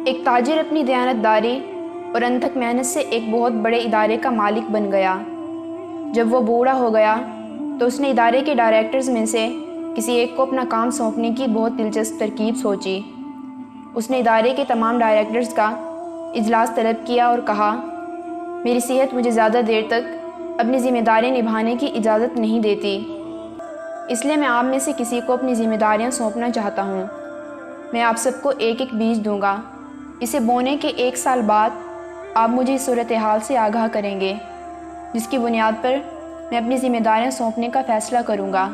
ایک تاجر اپنی دیانتداری اور انتھک محنت سے ایک بہت بڑے ادارے کا مالک بن گیا۔ جب وہ بوڑھا ہو گیا تو اس نے ادارے کے ڈائریکٹرز میں سے کسی ایک کو اپنا کام سونپنے کی بہت دلچسپ ترکیب سوچی۔ اس نے ادارے کے تمام ڈائریکٹرز کا اجلاس طلب کیا اور کہا، میری صحت مجھے زیادہ دیر تک اپنی ذمہ داریاں نبھانے کی اجازت نہیں دیتی، اس لیے میں آپ میں سے کسی کو اپنی ذمہ داریاں سونپنا چاہتا ہوں۔ میں آپ سب کو ایک ایک بیج دوں گا۔ اسے بونے کے 1 سال بعد آپ مجھے اس صورتحال سے آگاہ کریں گے، جس کی بنیاد پر میں اپنی ذمہ داریاں سونپنے کا فیصلہ کروں گا۔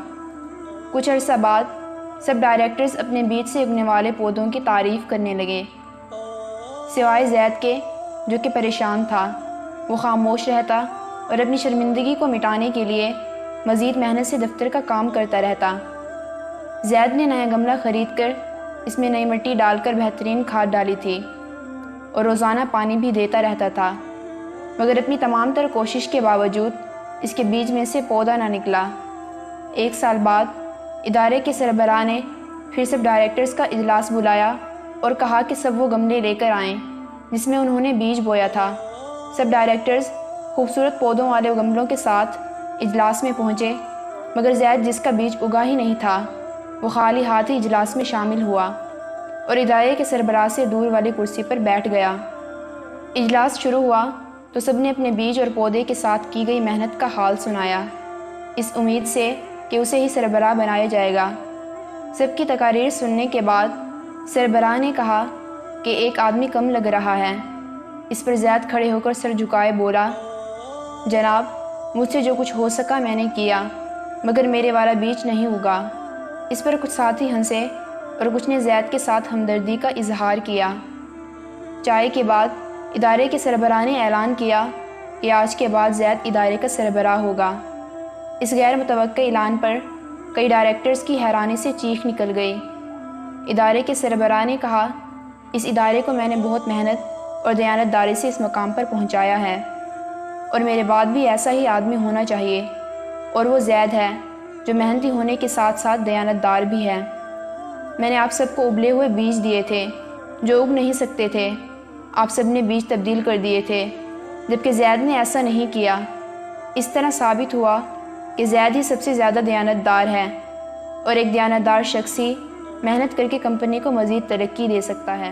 کچھ عرصہ بعد سب ڈائریکٹرز اپنے بیچ سے اگنے والے پودوں کی تعریف کرنے لگے، سوائے زید کے جو کہ پریشان تھا۔ وہ خاموش رہتا اور اپنی شرمندگی کو مٹانے کے لیے مزید محنت سے دفتر کا کام کرتا رہتا۔ زید نے نیا گملہ خرید کر اس میں نئی مٹی ڈال کر بہترین کھاد ڈالی تھی اور روزانہ پانی بھی دیتا رہتا تھا، مگر اپنی تمام تر کوشش کے باوجود اس کے بیج میں سے پودا نہ نکلا۔ 1 سال بعد ادارے کے سربراہ نے پھر سب ڈائریکٹرز کا اجلاس بلایا اور کہا کہ سب وہ گملے لے کر آئیں جس میں انہوں نے بیج بویا تھا۔ سب ڈائریکٹرز خوبصورت پودوں والے گملوں کے ساتھ اجلاس میں پہنچے، مگر زید جس کا بیج اگا ہی نہیں تھا وہ خالی ہاتھ ہی اجلاس میں شامل ہوا اور ادارے کے سربراہ سے دور والی کرسی پر بیٹھ گیا۔ اجلاس شروع ہوا تو سب نے اپنے بیج اور پودے کے ساتھ کی گئی محنت کا حال سنایا، اس امید سے کہ اسے ہی سربراہ بنایا جائے گا۔ سب کی تقاریر سننے کے بعد سربراہ نے کہا کہ ایک آدمی کم لگ رہا ہے۔ اس پر زید کھڑے ہو کر سر جھکائے بولا، جناب، مجھ سے جو کچھ ہو سکا میں نے کیا، مگر میرے والا بیج نہیں اگا۔ اس پر کچھ ساتھی ہنسے اور کچھ نے زید کے ساتھ ہمدردی کا اظہار کیا۔ چائے کے بعد ادارے کے سربراہ نے اعلان کیا کہ آج کے بعد زید ادارے کا سربراہ ہوگا۔ اس غیر متوقع اعلان پر کئی ڈائریکٹرز کی حیرانی سے چیخ نکل گئی۔ ادارے کے سربراہ نے کہا، اس ادارے کو میں نے بہت محنت اور دیانتداری سے اس مقام پر پہنچایا ہے، اور میرے بعد بھی ایسا ہی آدمی ہونا چاہیے، اور وہ زید ہے جو محنتی ہونے کے ساتھ ساتھ دیانتدار بھی ہے۔ میں نے آپ سب کو ابلے ہوئے بیج دیے تھے جو اگ نہیں سکتے تھے، آپ سب نے بیج تبدیل کر دیے تھے، جبکہ زید نے ایسا نہیں کیا۔ اس طرح ثابت ہوا کہ زید ہی سب سے زیادہ دیانتدار ہے، اور ایک دیانتدار شخص ہی محنت کر کے کمپنی کو مزید ترقی دے سکتا ہے۔